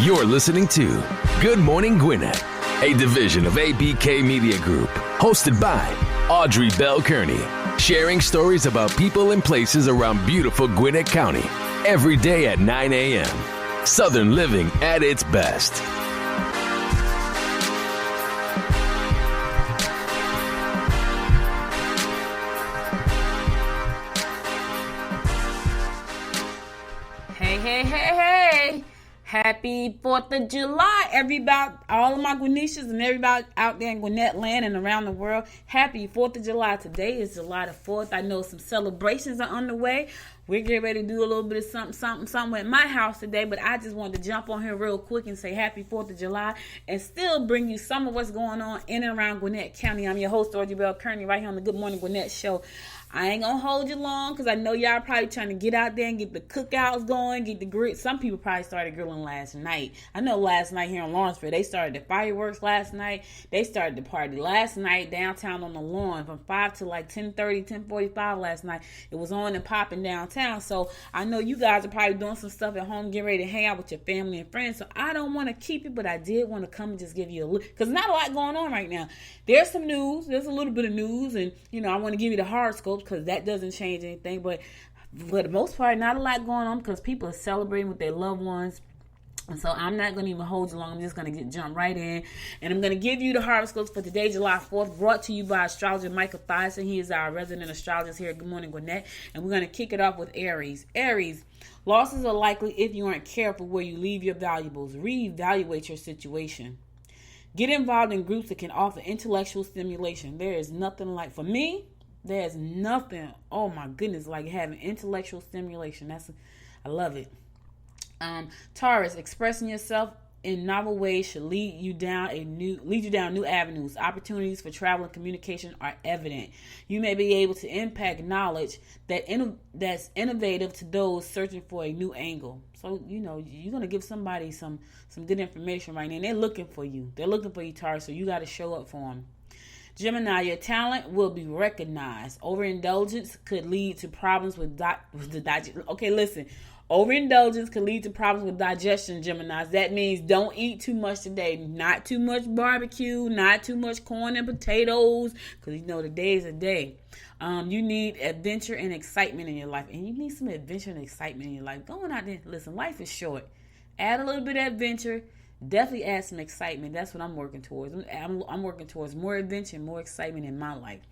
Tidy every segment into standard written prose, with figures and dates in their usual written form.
You're listening to Good Morning Gwinnett, a division of ABK Media Group, hosted by Audrey Bell Kearney, sharing stories about people and places around beautiful Gwinnett County every day at 9 a.m. Southern living at its best. Hey. Happy 4th of July, everybody, all of my Gwinnetians and everybody out there in Gwinnett land and around the world. Happy 4th of July. Today is July the 4th. I know some celebrations are underway. We're getting ready to do a little bit of something at my house today, but I just wanted to jump on here real quick and say happy 4th of July and still bring you some of what's going on in and around Gwinnett County. I'm your host, Audrey Bell Kearney, right here on the Good Morning Gwinnett show. I ain't gonna hold you long because I know y'all probably trying to get out there and get the cookouts going, get the grill. Some people probably started grilling last night. I know last night here in Lawrenceville, they started the fireworks last night. They started the party last night downtown on the lawn from 5 to like 10:30, 10:45 last night. It was on and popping downtown. So I know you guys are probably doing some stuff at home, getting ready to hang out with your family and friends. So I don't want to keep it, but I did want to come and just give you a look because not a lot going on right now. There's some news. There's a little bit of news, and I want to give you the horoscope because that doesn't change anything, but for the most part, not a lot going on because people are celebrating with their loved ones. And so I'm not going to even hold you long. I'm just going to jump right in. And I'm going to give you the horoscopes for today, July 4th, brought to you by astrologer Michael Thyssen. He is our resident astrologist here at Good Morning Gwinnett. And we're going to kick it off with Aries. Aries, losses are likely if you aren't careful where you leave your valuables. Reevaluate your situation. Get involved in groups that can offer intellectual stimulation. There is nothing like, for me, there's nothing, oh my goodness, like having intellectual stimulation. I love it. Taurus, expressing yourself in novel ways should lead you down new avenues. Opportunities for travel and communication are evident. You may be able to impact knowledge that's innovative to those searching for a new angle. So, you're going to give somebody some good information right now. And they're looking for you. They're looking for you, Taurus, so you got to show up for them. Gemini, your talent will be recognized. Overindulgence could lead to problems with the digestion. Okay, listen. Overindulgence could lead to problems with digestion, Geminis. That means don't eat too much today. Not too much barbecue. Not too much corn and potatoes. Because the day is a day. You need adventure and excitement in your life. And you need some adventure and excitement in your life. Going out there. Listen, life is short. Add a little bit of adventure. Definitely add some excitement. That's what I'm working towards. I'm working towards more adventure and more excitement in my life.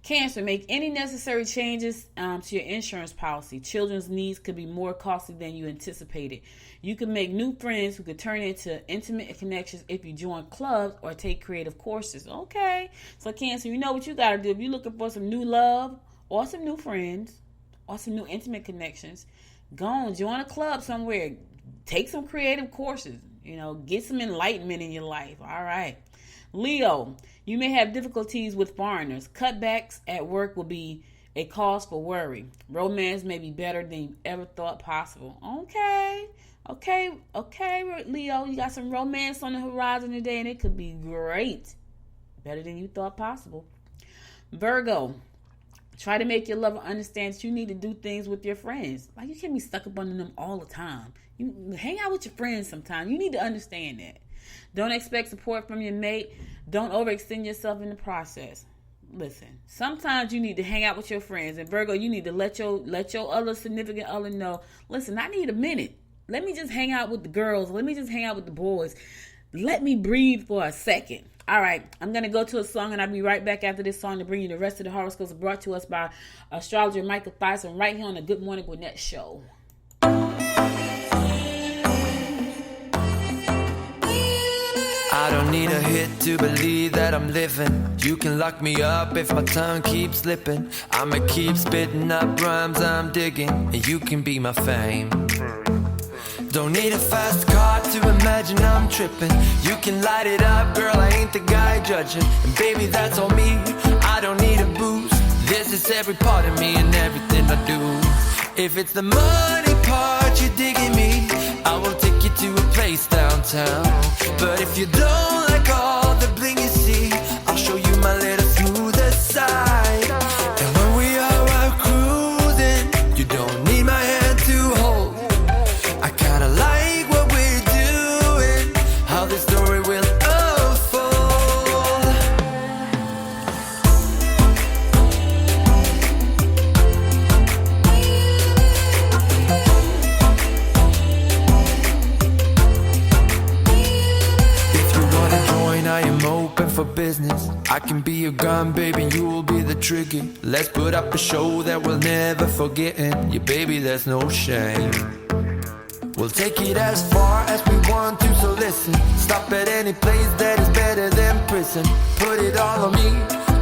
Cancer, make any necessary changes to your insurance policy. Children's needs could be more costly than you anticipated. You can make new friends who could turn into intimate connections if you join clubs or take creative courses. Okay. So Cancer, you know what you got to do. If you're looking for some new love or some new friends or some new intimate connections, go on, join a club somewhere. Take some creative courses, get some enlightenment in your life. All right. Leo, you may have difficulties with foreigners. Cutbacks at work will be a cause for worry. Romance may be better than you ever thought possible. Okay, Leo, you got some romance on the horizon today, and it could be great. Better than you thought possible. Virgo, try to make your lover understand that you need to do things with your friends. Like, you can't be stuck up under them all the time. You hang out with your friends sometimes. You need to understand that. Don't expect support from your mate. Don't overextend yourself in the process. Listen, sometimes you need to hang out with your friends. And Virgo, you need to let your other significant other know, listen, I need a minute. Let me just hang out with the girls. Let me just hang out with the boys. Let me breathe for a second. All right, I'm going to go to a song, and I'll be right back after this song to bring you the rest of the horoscopes brought to us by astrologer Michael Thyssen right here on the Good Morning Gwinnett show. I don't need a hit to believe that I'm living. You can lock me up if my tongue keeps slipping. I'ma keep spitting up rhymes I'm digging, and you can be my fame. Don't need a fast car to imagine I'm tripping. You can light it up, girl, I ain't the guy judging. And baby, that's on me, I don't need a boost. This is every part of me and everything I do. If it's the money part you're digging me, I will take you to a place downtown. But if you don't like all the bling you see, I'll show you my little smoother side. And when we are out cruising, you don't need my hand to hold. I kinda like what we're for business. I can be your gun, baby, you will be the trigger. Let's put up a show that we'll never forget. And yeah, baby, there's no shame. We'll take it as far as we want to, so listen. Stop at any place that is better than prison. Put it all on me,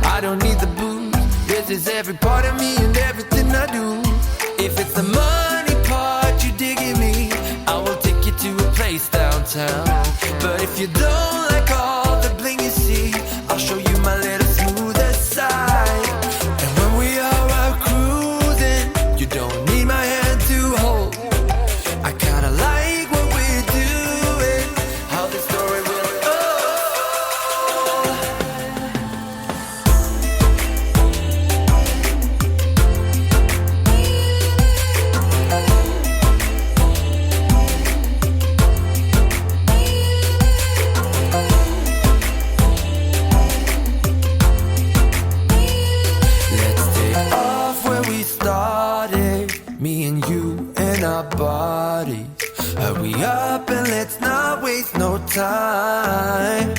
I don't need the booze. This is every part of me and everything I do. If it's the money part you digging me, I will take you to a place downtown. But if you don't like all the bling you see, I'll show you my little smoother side. And when we are out cruising, you don't need my hand to hold. I kinda like what we're doing, how the story will Let's take off where we started, me and you and our bodies. Hurry up and let's not waste no time.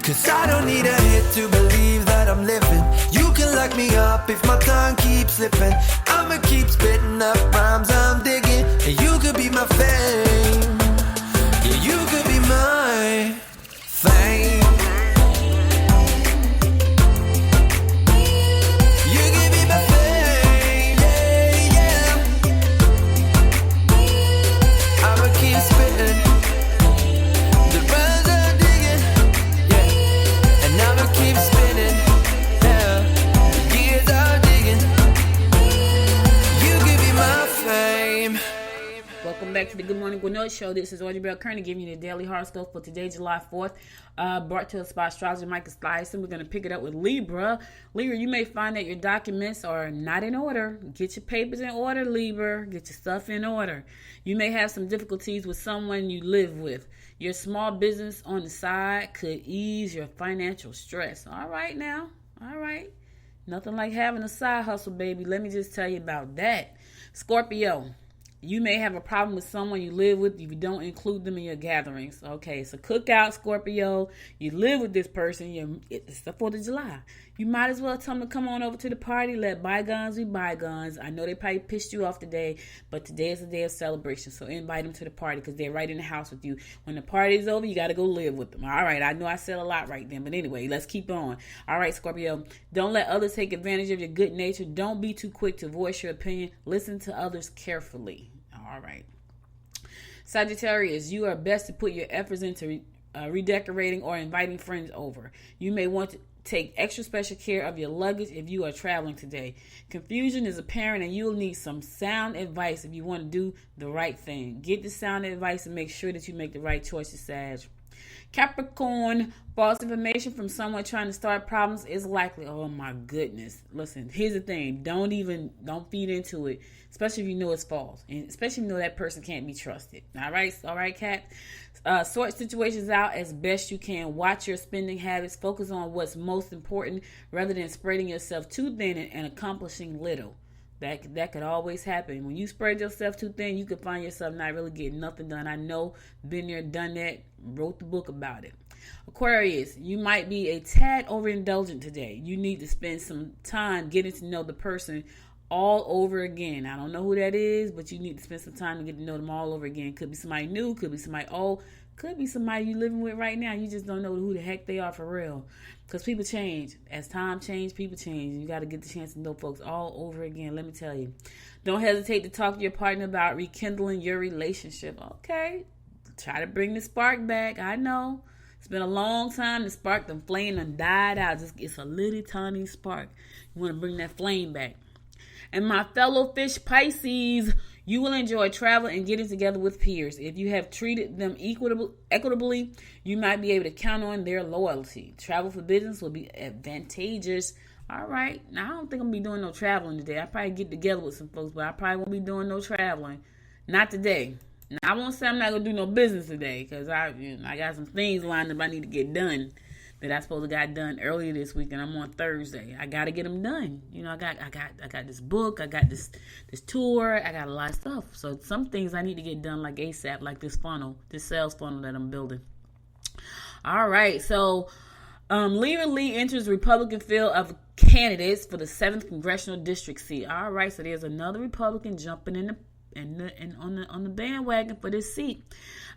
Cause I don't need a hit to believe that I'm living. You can lock me up if my tongue keeps slipping. I'ma keep spitting up rhymes I'm digging. And you could be my fame. Yeah, you could be my fame. You could be my fame, yeah, yeah. I'ma keep spitting the rhymes I'm digging, yeah. And I'ma keep spinning, yeah. The years I'm digging. You could be my fame. Welcome back to the Good Morning Gwinnett Show. This is Audrey Bell Kearney giving you the daily horoscope for today, July 4th. Brought to us by astrologer Michael Stiles. We're going to pick it up with Libra. Libra, you may find that your documents are not in order. Get your papers in order, Libra. Get your stuff in order. You may have some difficulties with someone you live with. Your small business on the side could ease your financial stress. All right now. All right. Nothing like having a side hustle, baby. Let me just tell you about that. Scorpio. You may have a problem with someone you live with if you don't include them in your gatherings. Okay, so cookout, Scorpio. You live with this person. It's the 4th of July. You might as well tell them to come on over to the party. Let bygones be bygones. I know they probably pissed you off today, but today is a day of celebration. So invite them to the party because they're right in the house with you. When the party's over, you got to go live with them. All right, I know I said a lot right then, but anyway, let's keep on. All right, Scorpio. Don't let others take advantage of your good nature. Don't be too quick to voice your opinion. Listen to others carefully. All right. Sagittarius, you are best to put your efforts into redecorating or inviting friends over. You may want to take extra special care of your luggage if you are traveling today. Confusion is apparent and you'll need some sound advice if you want to do the right thing. Get the sound advice and make sure that you make the right choices, Sag. Capricorn, false information from someone trying to start problems is likely. Oh my goodness. Listen, here's the thing. Don't feed into it, especially if you know it's false. And especially if you know that person can't be trusted. All right, Cap. Sort situations out as best you can. Watch your spending habits. Focus on what's most important rather than spreading yourself too thin and accomplishing little. That could always happen. When you spread yourself too thin, you could find yourself not really getting nothing done. I know, been there, done that, wrote the book about it. Aquarius, you might be a tad overindulgent today. You need to spend some time getting to know the person all over again. I don't know who that is, but you need to spend some time to get to know them all over again. Could be somebody new, could be somebody old, could be somebody you living with right now. You just don't know who the heck they are for real. Because people change. As time changes, people change. You got to get the chance to know folks all over again. Let me tell you. Don't hesitate to talk to your partner about rekindling your relationship. Okay. Try to bring the spark back. I know. It's been a long time. The spark, the flame done died out. It's a little tiny spark. You want to bring that flame back. And my fellow fish Pisces, you will enjoy travel and getting together with peers. If you have treated them equitably, you might be able to count on their loyalty. Travel for business will be advantageous. All right. Now, I don't think I'm going to be doing no traveling today. I probably get together with some folks, but I probably won't be doing no traveling. Not today. Now, I won't say I'm not going to do no business today because I got some things lined up I need to get done that I supposed to got done earlier this week, and I'm on Thursday. I got to get them done. You know, I got this book, I got this tour, I got a lot of stuff. So some things I need to get done like ASAP, like this sales funnel that I'm building. All right, so Lerah Lee enters Republican field of candidates for the 7th congressional district seat. All right, so there's another Republican jumping on the bandwagon for this seat.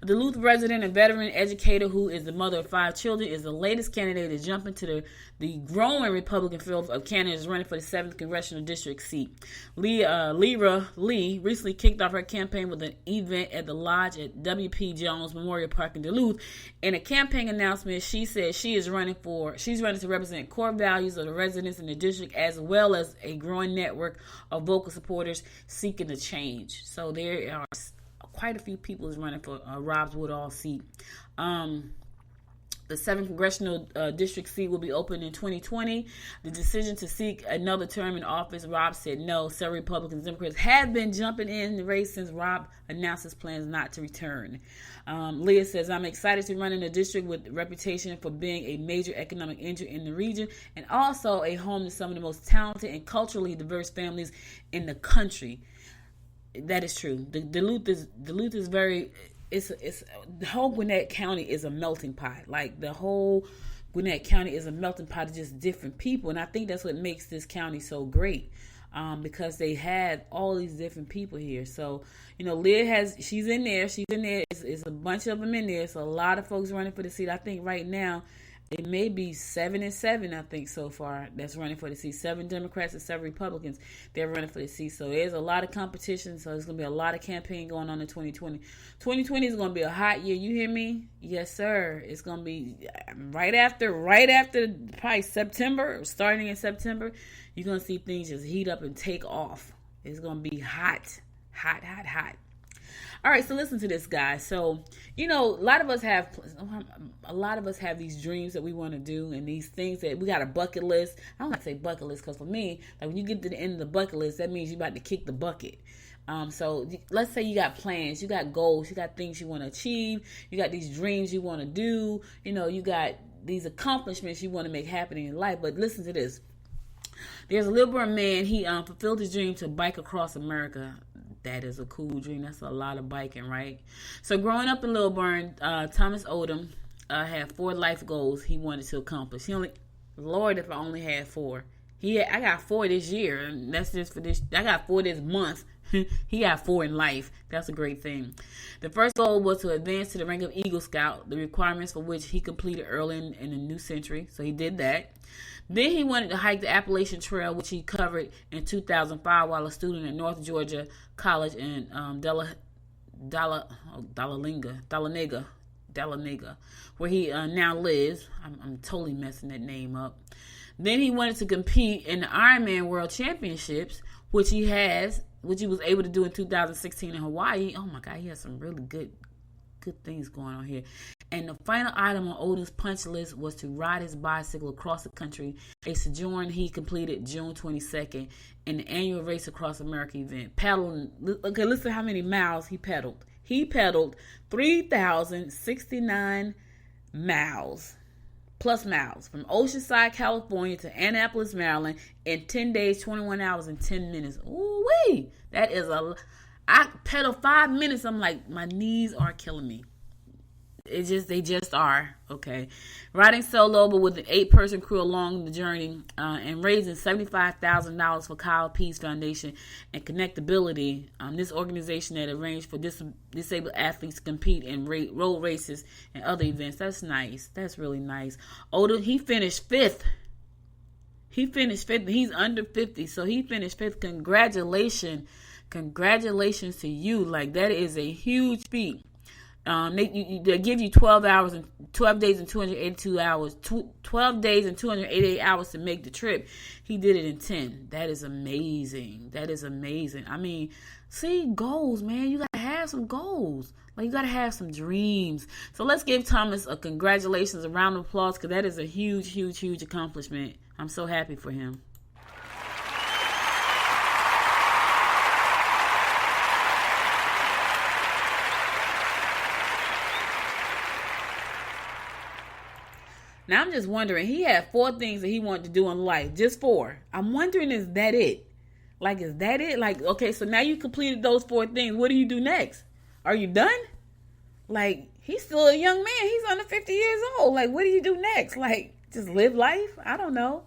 A Duluth resident and veteran educator who is the mother of 5 children is the latest candidate to jump into the growing Republican field of candidates running for the 7th congressional district seat. Lerah Lee recently kicked off her campaign with an event at the lodge at W.P. Jones Memorial Park in Duluth. In a campaign announcement, she said she's running to represent core values of the residents in the district, as well as a growing network of vocal supporters seeking a change. So there are quite a few people is running for Rob's Woodall seat. The 7th congressional district seat will be open in 2020. The decision to seek another term in office, Rob said no. Several Republicans and Democrats have been jumping in the race since Rob announced his plans not to return. Leah says, I'm excited to run in a district with a reputation for being a major economic engine in the region and also a home to some of the most talented and culturally diverse families in the country. That is true. Duluth is very... It's the whole Gwinnett County is a melting pot. Like the whole Gwinnett County is a melting pot of just different people, and I think that's what makes this county so great, because they had all these different people here. So Leah she's in there. It's a bunch of them in there. So a lot of folks running for the seat. I think right now it may be 7-7, I think, so far that's running for the seat. 7 Democrats and 7 Republicans, they're running for the seat. So there's a lot of competition. So there's going to be a lot of campaign going on in 2020. 2020 is going to be a hot year. You hear me? Yes, sir. It's going to be right after probably September, starting in September, you're going to see things just heat up and take off. It's going to be hot. All right, so listen to this, guys. So, a lot of us have these dreams that we want to do, and these things that we got a bucket list. I don't like to say bucket list because for me, like when you get to the end of the bucket list, that means you're about to kick the bucket. So let's say you got plans, you got goals, you got things you want to achieve, you got these dreams you want to do, you got these accomplishments you want to make happen in your life. But listen to this. There's a Lilburn man, he fulfilled his dream to bike across America. That is a cool dream. That's a lot of biking, right? So growing up in Lilburn, Thomas Odom had 4 life goals he wanted to accomplish. Lord, if I only had 4. I got 4 this year, and that's just for this. I got 4 this month. He got 4 in life. That's a great thing. The first goal was to advance to the rank of Eagle Scout, the requirements for which he completed early in the new century. So he did that. Then he wanted to hike the Appalachian Trail, which he covered in 2005 while a student at North Georgia College in Dahlonega, where he now lives. I'm totally messing that name up. Then he wanted to compete in the Ironman World Championships, which he was able to do in 2016 in Hawaii. Oh my God, he has some really good things going on here. And the final item on Odom's punch list was to ride his bicycle across the country, a sojourn he completed June 22nd in the annual Race Across America event. Listen how many miles he pedaled. He pedaled 3,069 miles, plus miles, from Oceanside, California to Annapolis, Maryland, in 10 days, 21 hours, and 10 minutes. Ooh-wee! That is I pedal 5 minutes. I'm like, my knees are killing me. They just are. Okay. Riding solo, but with an 8-person crew along the journey, and raising $75,000 for Kyle Pease Foundation and Connectability, this organization that arranged for disabled athletes to compete in road races and other events. That's nice. That's really nice. Odom, he finished 5th. He's under 50, so he finished 5th. Congratulations to you. Like, that is a huge feat. They give you 12 days and 282 hours, 12 days and 288 hours to make the trip. He did it in 10. That is amazing. I mean, see, goals, man. You got to have some goals. Like, you got to have some dreams. So let's give Thomas a congratulations, a round of applause, because that is a huge, huge, huge accomplishment. I'm so happy for him. Now, I'm just wondering, he had 4 things that he wanted to do in life. Just 4. I'm wondering, is that it? Like, is that it? Like, okay, so now you completed those 4 things. What do you do next? Are you done? Like, he's still a young man. He's under 50 years old. Like, what do you do next? Like, Just live life? I don't know.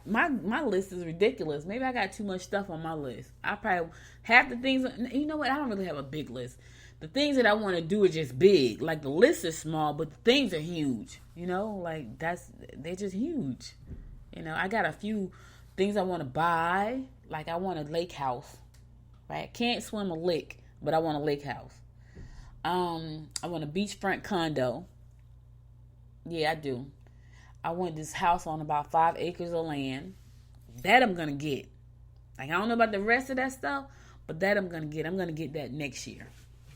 My list is ridiculous. Maybe I got too much stuff on my list. I probably half the things. You know what? I don't really have a big list. The things that I want to do are just big. Like the list is small, but the things are huge. Like they're just huge. I got a few things I want to buy. Like I want a lake house. Right? I can't swim a lick, but I want a lake house. I want a beachfront condo. Yeah, I do. I want this house on about 5 acres of land. That I'm going to get. Like, I don't know about the rest of that stuff, but that I'm going to get. I'm going to get that next year.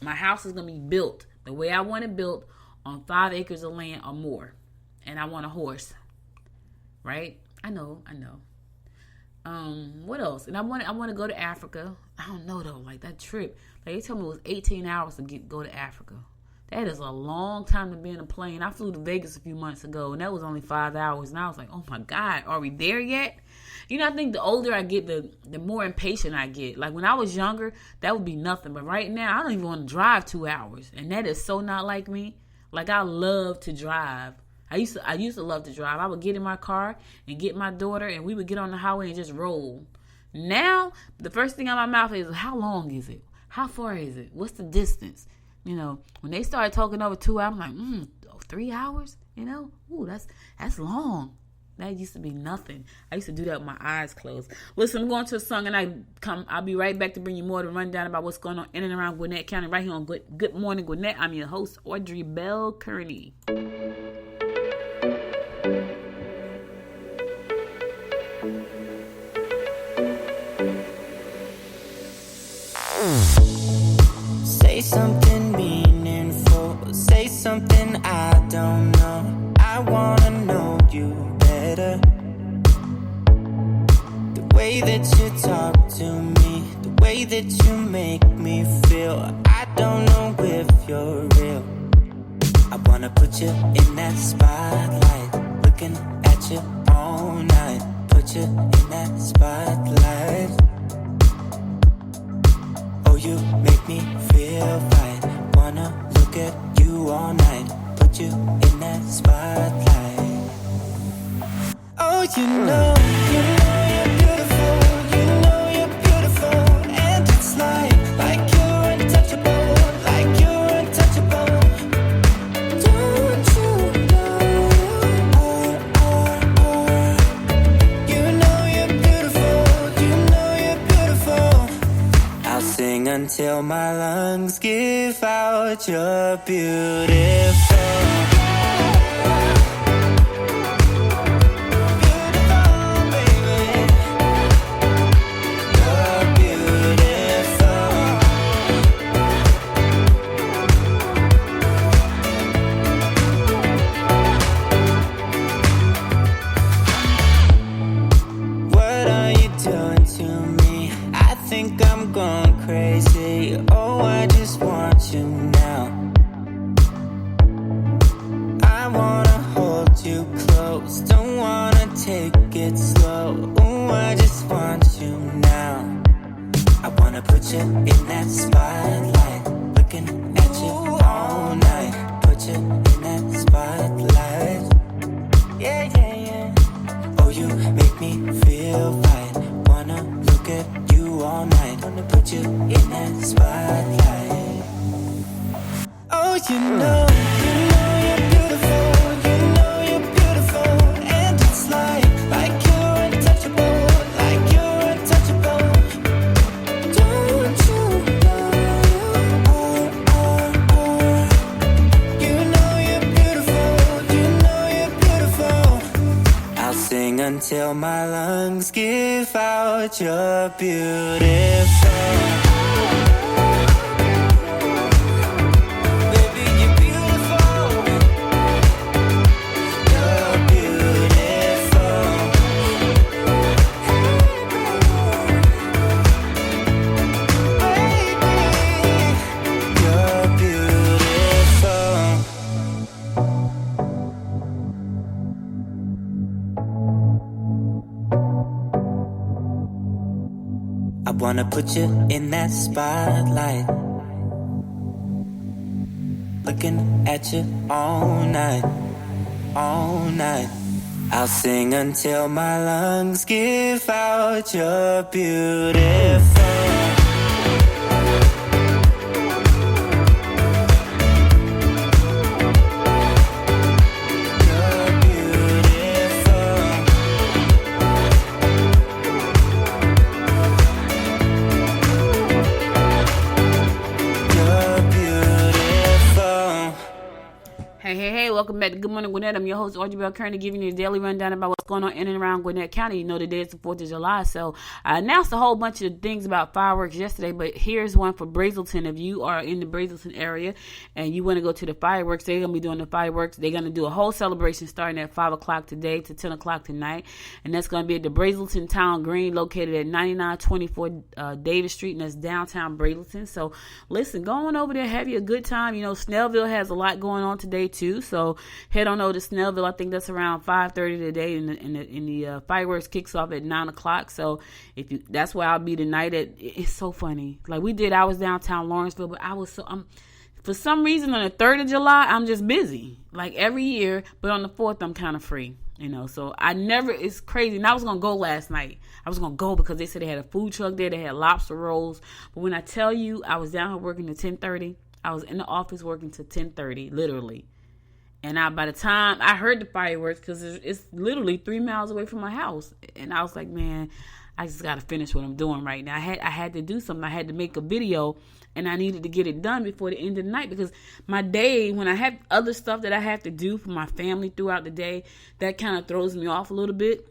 My house is going to be built the way I want it built on 5 acres of land or more. And I want a horse. Right? I know. What else? And I want to go to Africa. I don't know, though. Like, that trip. Like, they told me it was 18 hours to go to Africa. That is a long time to be in a plane. I flew to Vegas a few months ago, and that was only 5 hours. And I was like, oh, my God, are we there yet? I think the older I get, the more impatient I get. Like, when I was younger, that would be nothing. But right now, I don't even want to drive 2 hours. And that is so not like me. Like, I love to drive. I used to love to drive. I would get in my car and get my daughter, and we would get on the highway and just roll. Now, the first thing out of my mouth is, how long is it? How far is it? What's the distance? When they started talking over 2 hours, I'm like, 3 hours? Ooh, that's long. That used to be nothing. I used to do that with my eyes closed. Listen, I'm going to a song, and I'll be right back to bring you more to rundown about what's going on in and around Gwinnett County right here on Good Morning Gwinnett. I'm your host, Audrey Bell Kearney. Say something meaningful. Say something I don't know. I wanna know you better. The way that you talk to me, the way that you make me feel. I don't know if you're real. I wanna put you in that spotlight, looking at you all night. Put you in that spotlight. Oh, you make me feel right. Wanna look at you all night. Put you in that spotlight. Oh, you know you're beautiful. You know you're beautiful. And it's like you're untouchable. Like you're untouchable. Don't you know you know you're beautiful. You know you're beautiful. I'll sing until my lungs give out. You're beautiful. Crazy. Oh, I just want you now. I wanna hold you close. Don't wanna take it slow. Oh, I just want you now. I wanna put you in that spotlight, looking at you all night. Put you in that spotlight. Yeah, yeah, yeah. Oh, you make me feel right. Wanna look at you all night. Wanna put you in that spotlight. Oh, you know you're beautiful. You know you're beautiful. And it's like you're untouchable. Like you're untouchable. Don't you know you know you're beautiful. You know you're beautiful. I'll sing until my lungs give out. You're beautiful. I wanna put you in that spotlight, looking at you all night, all night. I'll sing until my lungs give out. You're beautiful. Hey, welcome back to Good Morning Gwinnett. I'm your host, Audrey Bell, currently giving you a daily rundown about what's going on in and around Gwinnett County. You know, today is the 4th of July, so I announced a whole bunch of things about fireworks yesterday, but here's one for Brazelton. If you are in the Brazelton area and you want to go to the fireworks, they're going to be doing the fireworks. They're going to do a whole celebration starting at 5 o'clock today to 10 o'clock tonight, and that's going to be at the Brazelton Town Green, located at 9924 Davis Street, and that's downtown Brazelton. So, listen, go on over there, have you a good time. You know, Snellville has a lot going on today, too, so head on over to Snellville. I think that's around 5:30 today, and the fireworks kicks off at 9 o'clock. So that's where I'll be tonight. It's so funny. Like I was downtown Lawrenceville, but for some reason on the 3rd of July, I'm just busy. Like every year, but on the 4th, I'm kind of free. You know, so it's crazy. And I was going to go last night. I was going to go because they said they had a food truck there. They had lobster rolls. But when I tell you, I was down here working to 10:30. I was in the office working to 10:30, literally. And by the time I heard the fireworks, because it's literally 3 miles away from my house, and I was like, man, I just got to finish what I'm doing right now. I had to do something. I had to make a video, and I needed to get it done before the end of the night, because my day, when I have other stuff that I have to do for my family throughout the day, that kind of throws me off a little bit.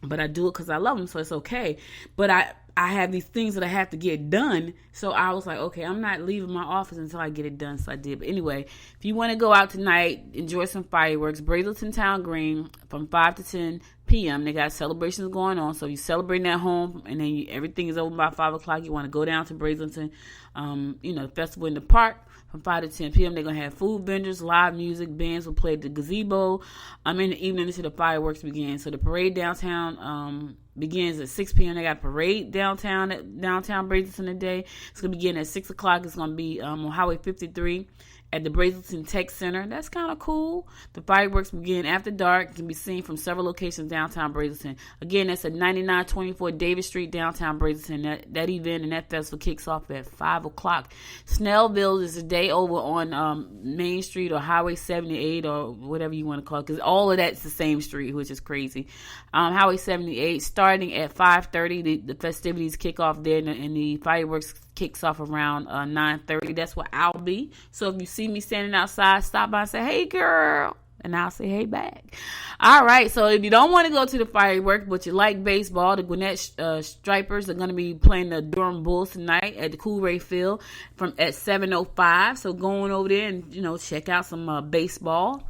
But I do it because I love them, so it's okay. But I have these things that I have to get done. So I was like, okay, I'm not leaving my office until I get it done. So I did. But anyway, if you want to go out tonight, enjoy some fireworks, Brazelton Town Green from 5 to 10 p.m. They got celebrations going on. So you celebrating at home, and then everything is over by 5 o'clock. You want to go down to Brazelton, the festival in the park. From 5 to 10 p.m., they're going to have food vendors, live music, bands will play at the gazebo. In the evening until the fireworks begin. So the parade downtown begins at 6 p.m. They got a parade downtown Brazelton today. It's going to begin at 6 o'clock. It's going to be on Highway 53 at the Brazelton Tech Center. That's kind of cool. The fireworks begin after dark. It can be seen from several locations downtown Brazelton. Again, that's at 9924 Davis Street, downtown Brazelton. That event and that festival kicks off at 5 o'clock. Snellville is a day over on Main Street or Highway 78 or whatever you want to call it, because all of that's the same street, which is crazy. Highway 78, starting at 5:30, the festivities kick off there, and the fireworks kicks off around 9:30. That's where I'll be. So if you see me standing outside, stop by and say, hey, girl. And I'll say, hey, back. All right. So if you don't want to go to the fireworks, but you like baseball, the Gwinnett Stripers are going to be playing the Durham Bulls tonight at the Cool-Ray Field at 7:05. So going over there and, check out some baseball.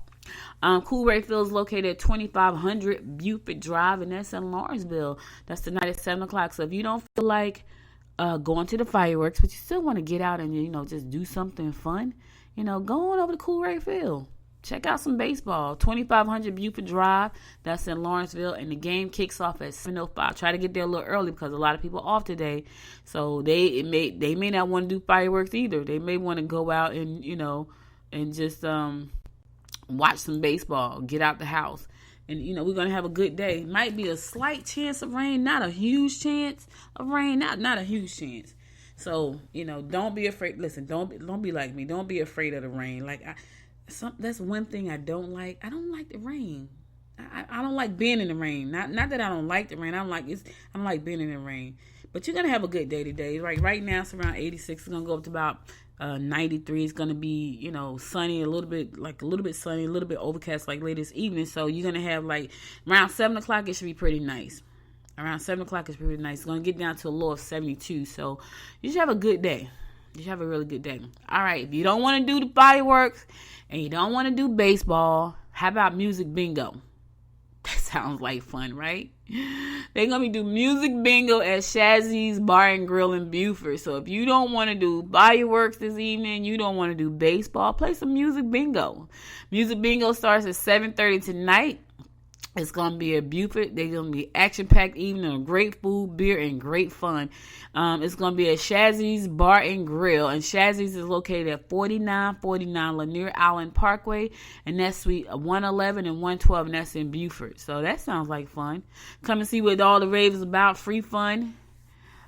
Cool-Ray Field is located at 2500 Buford Drive, and that's in Lawrenceville. That's tonight at 7 o'clock. So if you don't feel like going to the fireworks, but you still want to get out and, just do something fun, go on over to Cool-Ray Field. Check out some baseball. 2500 Buford Drive, that's in Lawrenceville, and the game kicks off at 7:05. Try to get there a little early because a lot of people are off today, so they may not want to do fireworks either. They may want to go out and and just watch some baseball, get out the house. And, we're going to have a good day. Might be a slight chance of rain, not a huge chance of rain, not a huge chance. So, don't be afraid. Listen, don't be like me. Don't be afraid of the rain. Like, that's one thing I don't like. I don't like the rain. I don't like being in the rain. Not that I don't like the rain. I don't like being in the rain. But you're going to have a good day today. Right now, it's around 86. It's going to go up to about 93. It's going to be, sunny, a little bit sunny, a little bit overcast like late this evening. So you're going to have around 7 o'clock, it should be pretty nice. Around 7 o'clock is pretty nice. It's going to get down to a low of 72. So you should have a good day. You should have a really good day. All right. If you don't want to do the fireworks and you don't want to do baseball, how about music bingo? That sounds like fun, right? They're going to be doing music bingo at Shazzy's Bar and Grill in Buford. So if you don't want to do fireworks this evening, you don't want to do baseball, play some music bingo. Music bingo starts at 7:30 tonight. It's going to be at Buford. They're going to be action-packed evening of great food, beer, and great fun. It's going to be at Shazzy's Bar and Grill. And Shazzy's is located at 4949 Lanier Island Parkway. And that's Suite 111 and 112, and that's in Buford. So that sounds like fun. Come and see what all the rave is about. Free fun.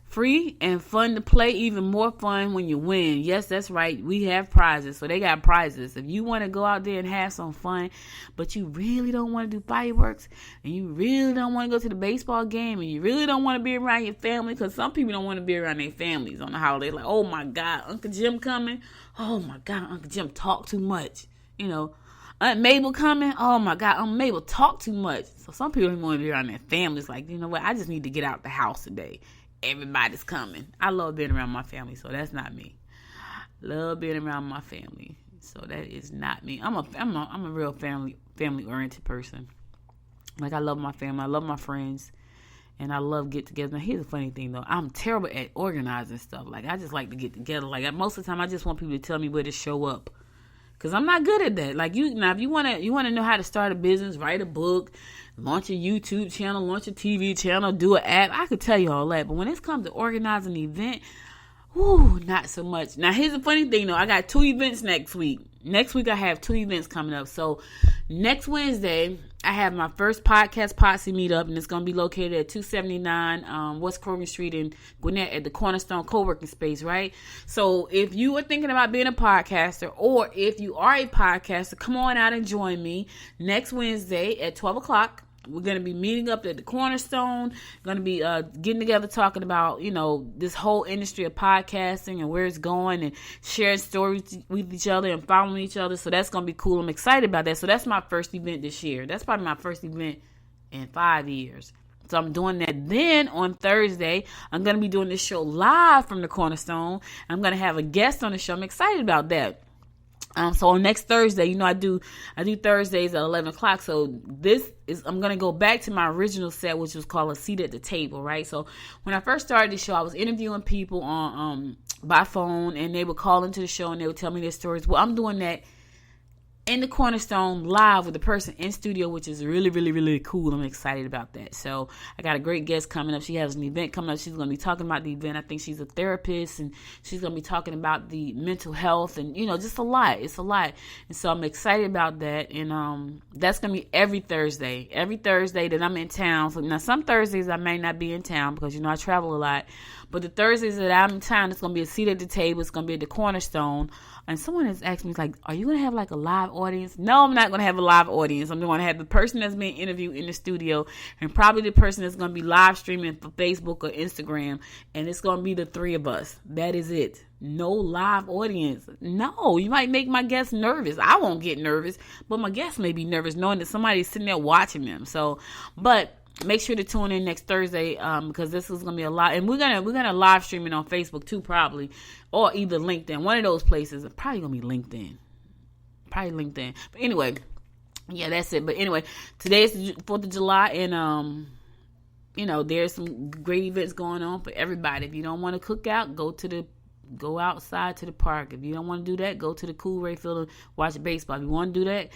Free and fun to play, even more fun when you win. Yes, that's right. We have prizes. So they got prizes. If you want to go out there and have some fun, but you really don't want to do fireworks, and you really don't want to go to the baseball game, and you really don't want to be around your family, because some people don't want to be around their families on the holiday. Like, oh my God, Uncle Jim coming. Oh my God, Uncle Jim talk too much. Aunt Mabel coming. Oh my God, Aunt Mabel talk too much. So some people don't want to be around their families. Like, you know what? I just need to get out the house today. Everybody's coming. I love being around my family, so that's not me. Love being around my family, so that is not me. I'm a real family oriented person. Like, I love my family, I love my friends, and I love get together. Now, here's a funny thing though. I'm terrible at organizing stuff. Like, I just like to get together. Like, most of the time, I just want people to tell me where to show up. Cause I'm not good at that. Like, if you wanna know how to start a business, write a book, launch a YouTube channel, launch a TV channel, do an app, I could tell you all that. But when it comes to organizing an event, not so much. Now, here's the funny thing though. I got 2 events next week. Next week I have 2 events coming up. So next Wednesday I have my first podcast posse meetup, and it's going to be located at 279 West Corrigan Street in Gwinnett at the Cornerstone Co-working Space, right? So if you are thinking about being a podcaster, or if you are a podcaster, come on out and join me next Wednesday at 12 o'clock. We're going to be meeting up at the Cornerstone, going to be getting together, talking about, this whole industry of podcasting and where it's going, and sharing stories with each other and following each other. So that's going to be cool. I'm excited about that. So that's my first event this year. That's probably my first event in 5 years. So I'm doing that. Then on Thursday, I'm going to be doing this show live from the Cornerstone. I'm going to have a guest on the show. I'm excited about that. So on next Thursday, I do Thursdays at 11 o'clock. So I'm going to go back to my original set, which was called A Seat at the Table, right? So when I first started the show, I was interviewing people on by phone, and they would call into the show and they would tell me their stories. Well, I'm doing that in the Cornerstone live with the person in studio, which is really, really, really cool. I'm excited about that. So I got a great guest coming up. She has an event coming up. She's going to be talking about the event. I think she's a therapist, and she's going to be talking about the mental health, and, just a lot. It's a lot. And so I'm excited about that. And that's going to be every Thursday that I'm in town. So now some Thursdays I may not be in town because, I travel a lot. But the Thursdays that I'm in town, it's going to be a seat at the table. It's going to be at the Cornerstone. And someone has asked me, like, are you going to have like a live audience? No, I'm not going to have a live audience. I'm going to have the person that's being interviewed in the studio, and probably the person that's going to be live streaming for Facebook or Instagram. And it's going to be the 3 of us. That is it. No live audience. No, you might make my guests nervous. I won't get nervous, but my guests may be nervous knowing that somebody's sitting there watching them. So, but make sure to tune in next Thursday, because this is gonna be a lot, and we're gonna live stream it on Facebook too, probably, or either LinkedIn. One of those places. Probably gonna be LinkedIn. But anyway, yeah, that's it. But anyway, today is the 4th of July, and there's some great events going on for everybody. If you don't want to cook out, go outside to the park. If you don't want to do that, go to the Cool Ray Field and watch baseball. If you want to do that,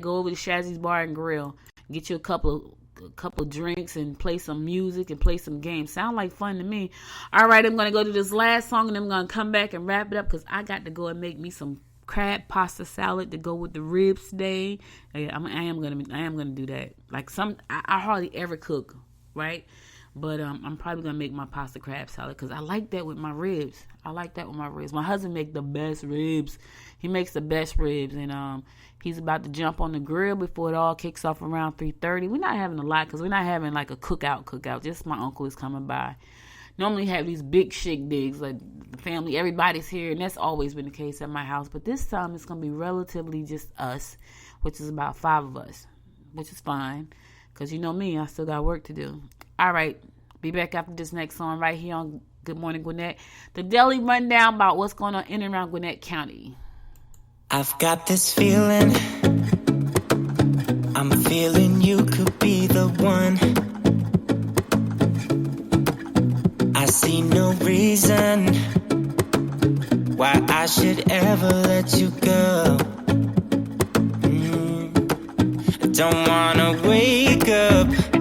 go over to Shazzy's Bar and Grill. Get you a couple of drinks and play some music and play some games. Sound like fun to me. All right, I'm going to go to this last song, and I'm going to come back and wrap it up, because I got to go and make me some crab pasta salad to go with the ribs today. I am going to do that. Like I hardly ever cook, right? But I'm probably going to make my pasta crab salad, because I like that with my ribs. My husband makes the best ribs. He makes the best ribs, and he's about to jump on the grill before it all kicks off around 3:30. We're not having a lot, because we're not having like a cookout. Just my uncle is coming by. Normally have these big digs, like the family, everybody's here, and that's always been the case at my house. But this time it's going to be relatively just us, which is about 5 of us, which is fine, because me, I still got work to do. All right, be back after this next song right here on Good Morning Gwinnett. The daily rundown about what's going on in and around Gwinnett County. I've got this feeling, I'm feeling you could be the one. I see no reason why I should ever let you go. Don't wanna wake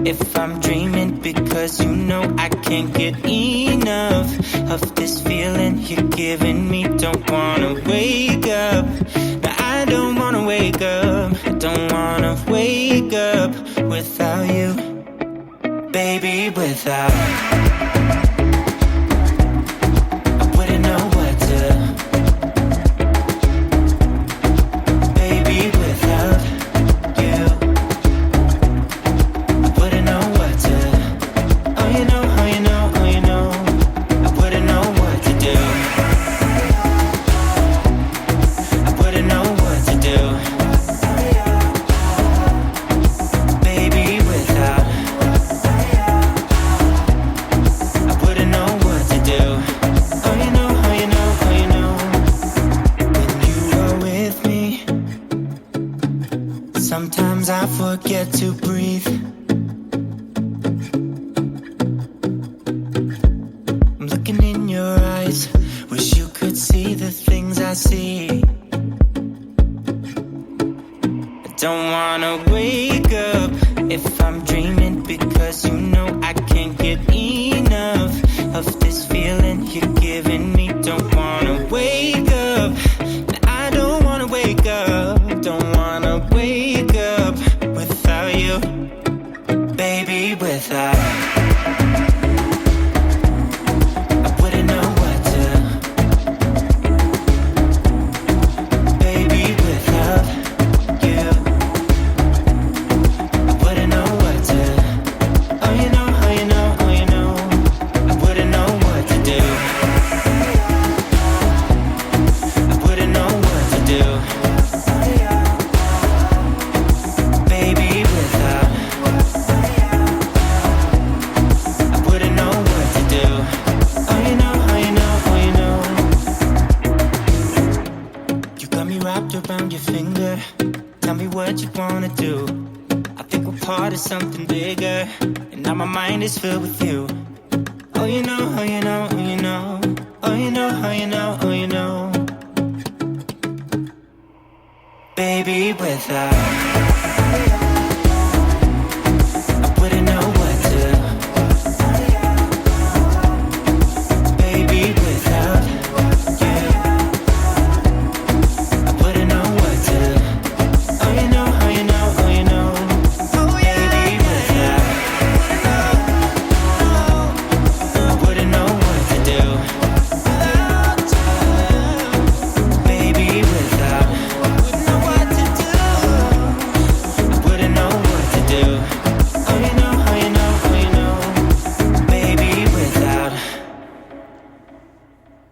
if I'm dreaming, because you know I can't get enough of this feeling you're giving me. Don't wanna wake up, no, I don't wanna wake up. I don't wanna wake up without you, baby, without. I wouldn't know what to, baby, without you. I wouldn't know what to, oh you know, oh you know, oh you know. I wouldn't know what to do. I wouldn't know what to do, baby, without. I wouldn't know what to do. Oh you know, oh you know, oh you know. When you are with me, sometimes I forget to breathe. I'm looking in your eyes, wish you could see the things I see. I don't wanna wake up if I'm dreaming, because you know I can't get enough of this feeling you're giving me. Don't wanna wake up, I don't wanna wake up. Don't wanna wake up without you, baby, without. I wouldn't know what to, baby, without you. I wouldn't know what to, oh you know, oh you know, oh you know. I wouldn't know what to do. I wouldn't know what to do, baby, without. I wouldn't know what to do. Oh you know, oh you know, oh you know. You got me wrapped around your finger. Tell me what you wanna do. I think we're part of something bigger, and now my mind is filled with you. Oh you know, oh you know, oh you know. Oh you know, oh you know, oh you know. Baby, without. I wouldn't know what to, baby, without you. I wouldn't know what to, oh you know, oh you know, oh you know. Baby, without. I wouldn't know what to do, baby, without. I wouldn't know what to do. I wouldn't know what to do. Oh you know, oh you know, oh you know. Baby, without.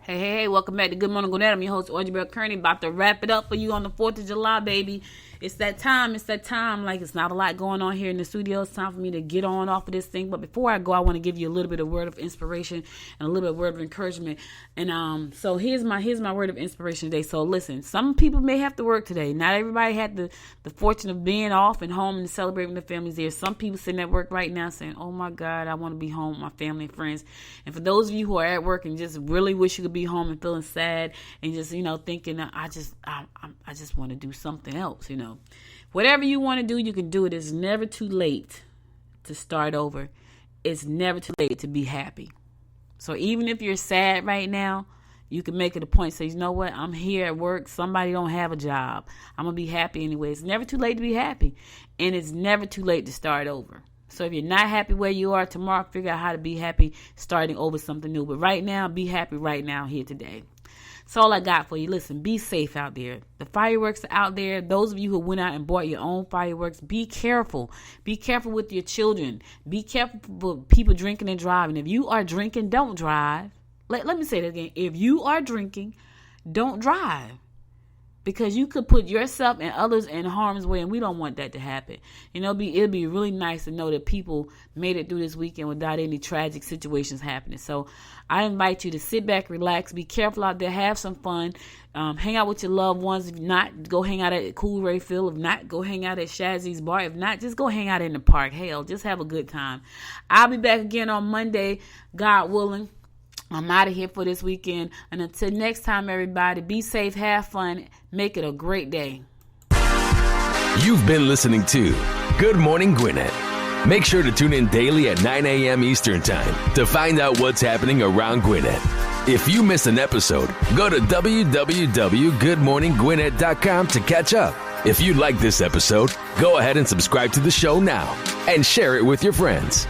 Hey, welcome back to Good Morning Gwinnett. I'm your host, Audrey Bell Kearney, about to wrap it up for you on the 4th of July, baby. It's that time. Like, it's not a lot going on here in the studio. It's time for me to get on off of this thing. But before I go, I want to give you a little bit of word of inspiration and a little bit of word of encouragement. And so here's my word of inspiration today. So listen, some people may have to work today. Not everybody had the fortune of being off and home and celebrating with their families there. Some people sitting at work right now saying, oh my God, I want to be home with my family and friends. And for those of you who are at work and just really wish you could be home and feeling sad and just, thinking, I just want to do something else, Whatever you want to do, you can do it. It's never too late to start over. It's never too late to be happy. So even if you're sad right now, you can make it a point. Say, you know what? I'm here at work. Somebody don't have a job. I'm going to be happy anyway. It's never too late to be happy. And it's never too late to start over. So if you're not happy where you are tomorrow, figure out how to be happy starting over something new. But right now, be happy right now here today. That's all I got for you. Listen, be safe out there. The fireworks are out there. Those of you who went out and bought your own fireworks, be careful. Be careful with your children. Be careful with people drinking and driving. If you are drinking, don't drive. Let me say that again. If you are drinking, don't drive. Because you could put yourself and others in harm's way, and we don't want that to happen. It'll be really nice to know that people made it through this weekend without any tragic situations happening. So I invite you to sit back, relax, be careful out there, have some fun, hang out with your loved ones. If not, go hang out at Cool Ray Field. If not, go hang out at Shazzy's Bar. If not, just go hang out in the park. Hell, just have a good time. I'll be back again on Monday, God willing. I'm out of here for this weekend. And until next time, everybody, be safe, have fun, make it a great day. You've been listening to Good Morning Gwinnett. Make sure to tune in daily at 9 a.m. Eastern Time to find out what's happening around Gwinnett. If you miss an episode, go to www.goodmorninggwinnett.com to catch up. If you like this episode, go ahead and subscribe to the show now and share it with your friends.